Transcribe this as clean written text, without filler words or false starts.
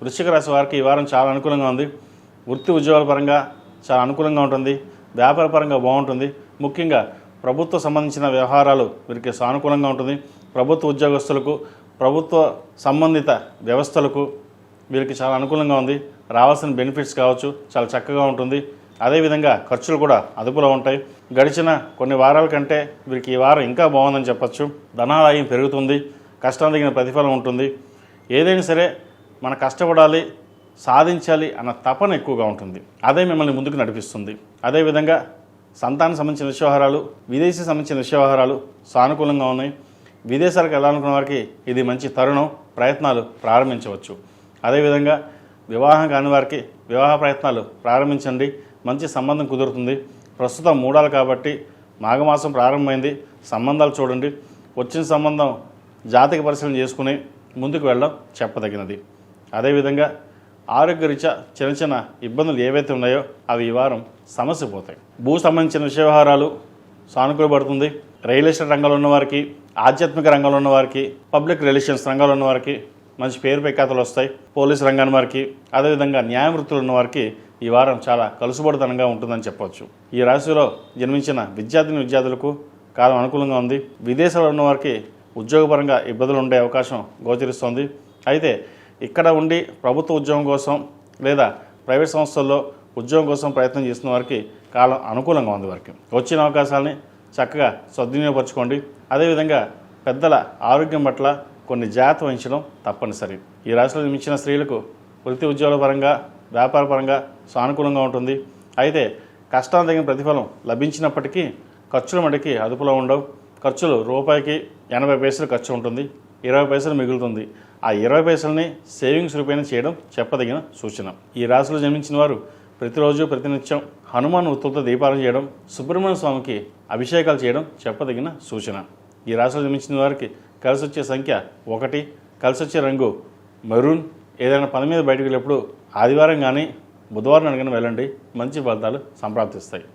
వృశ్చిక రాశి వారికి ఈ వారం చాలా అనుకూలంగా ఉంది. వృత్తి ఉద్యోగాల పరంగా చాలా అనుకూలంగా ఉంటుంది. వ్యాపార పరంగా బాగుంటుంది. ముఖ్యంగా ప్రభుత్వ సంబంధించిన వ్యవహారాలు వీరికి సానుకూలంగా ఉంటుంది. ప్రభుత్వ ఉద్యోగస్తులకు, ప్రభుత్వ సంబంధిత వ్యవస్థలకు వీరికి చాలా అనుకూలంగా ఉంది. రావాల్సిన బెనిఫిట్స్ కావచ్చు చాలా చక్కగా ఉంటుంది. అదేవిధంగా ఖర్చులు కూడా అదుపులో ఉంటాయి. గడిచిన కొన్ని వారాల కంటే వీరికి ఈ వారం ఇంకా బాగుందని చెప్పచ్చు. ధనాదాయం పెరుగుతుంది. కష్టానికి తగిన ప్రతిఫలం ఉంటుంది. ఏదైనా సరే మన కష్టపడాలి, సాధించాలి అన్న తపన ఎక్కువగా ఉంటుంది. అదే మిమ్మల్ని ముందుకు నడిపిస్తుంది. అదేవిధంగా సంతానం సంబంధించిన వ్యవహారాలు, విదేశీ సంబంధించిన వ్యవహారాలు సానుకూలంగా ఉన్నాయి. విదేశాలకు వెళ్ళాలనుకున్న వారికి ఇది మంచి తరుణం. ప్రయత్నాలు ప్రారంభించవచ్చు. అదేవిధంగా వివాహం కాని వారికి వివాహ ప్రయత్నాలు ప్రారంభించండి. మంచి సంబంధం కుదురుతుంది. ప్రస్తుతం మూడాలు కాబట్టి మాఘమాసం ప్రారంభమైంది. సంబంధాలు చూడండి. వచ్చిన సంబంధం జాతక పరిశీలన చేసుకుని ముందుకు వెళ్ళడం చెప్పదగినది. అదేవిధంగా ఆరోగ్యరీత్యా చిన్న చిన్న ఇబ్బందులు ఏవైతే ఉన్నాయో అవి ఈ వారం సమస్య పోతాయి. భూ సంబంధించిన వ్యవహారాలు సానుకూలపడుతుంది. రియల్ ఎస్టేట్ రంగంలో ఉన్నవారికి, ఆధ్యాత్మిక రంగంలో ఉన్నవారికి, పబ్లిక్ రిలేషన్స్ రంగంలో ఉన్నవారికి మంచి పేరు ప్రఖ్యాతులు వస్తాయి. పోలీసు రంగాన్ని వారికి, అదేవిధంగా న్యాయ వృత్తులు ఉన్నవారికి ఈ వారం చాలా కలుసుబడితనంగా ఉంటుందని చెప్పవచ్చు. ఈ రాశిలో జన్మించిన విద్యార్థులకు కాలం అనుకూలంగా ఉంది. విదేశాల్లో ఉన్నవారికి ఉద్యోగపరంగా ఇబ్బందులు ఉండే అవకాశం గోచరిస్తోంది. అయితే ఇక్కడ ఉండి ప్రభుత్వ ఉద్యోగం కోసం లేదా ప్రైవేట్ సంస్థల్లో ఉద్యోగం కోసం ప్రయత్నం చేస్తున్న వారికి కాలం అనుకూలంగా ఉంది. వారికి వచ్చిన అవకాశాలని చక్కగా సద్వినియోగపరచుకోండి. అదేవిధంగా పెద్దల ఆరోగ్యం పట్ల కొన్ని జాగ్రత్త వహించడం తప్పనిసరి. ఈ రాశిలో జన్మించిన స్త్రీలకు వృత్తి ఉద్యోగాల పరంగా, వ్యాపార పరంగా సానుకూలంగా ఉంటుంది. అయితే కష్టానికి తగిన ప్రతిఫలం లభించినప్పటికీ ఖర్చుల మటుకి అదుపులో ఉండవు. ఖర్చులు రూపాయికి 80 పైసలు ఖర్చు ఉంటుంది. 20 పైసలు మిగులుతుంది. ఆ 20 పైసలని సేవింగ్స్ రూపేణ చేయడం చెప్పదగిన సూచన. ఈ రాశిలో జన్మించిన వారు ప్రతిరోజు ప్రతినిత్యం హనుమాన్ ఉత్తులతో దీపాలను చేయడం, సుబ్రహ్మణ్య స్వామికి అభిషేకాలు చేయడం చెప్పదగిన సూచన. ఈ రాశిలో జన్మించిన వారికి కలిసి వచ్చే సంఖ్య 1, కలిసి వచ్చే రంగు మెరూన్. ఏదైనా పని మీద బయటకు వెళ్ళేప్పుడు ఆదివారం కానీ బుధవారం అడిగిన వెళ్ళండి. మంచి ఫలితాలు సంప్రాప్తిస్తాయి.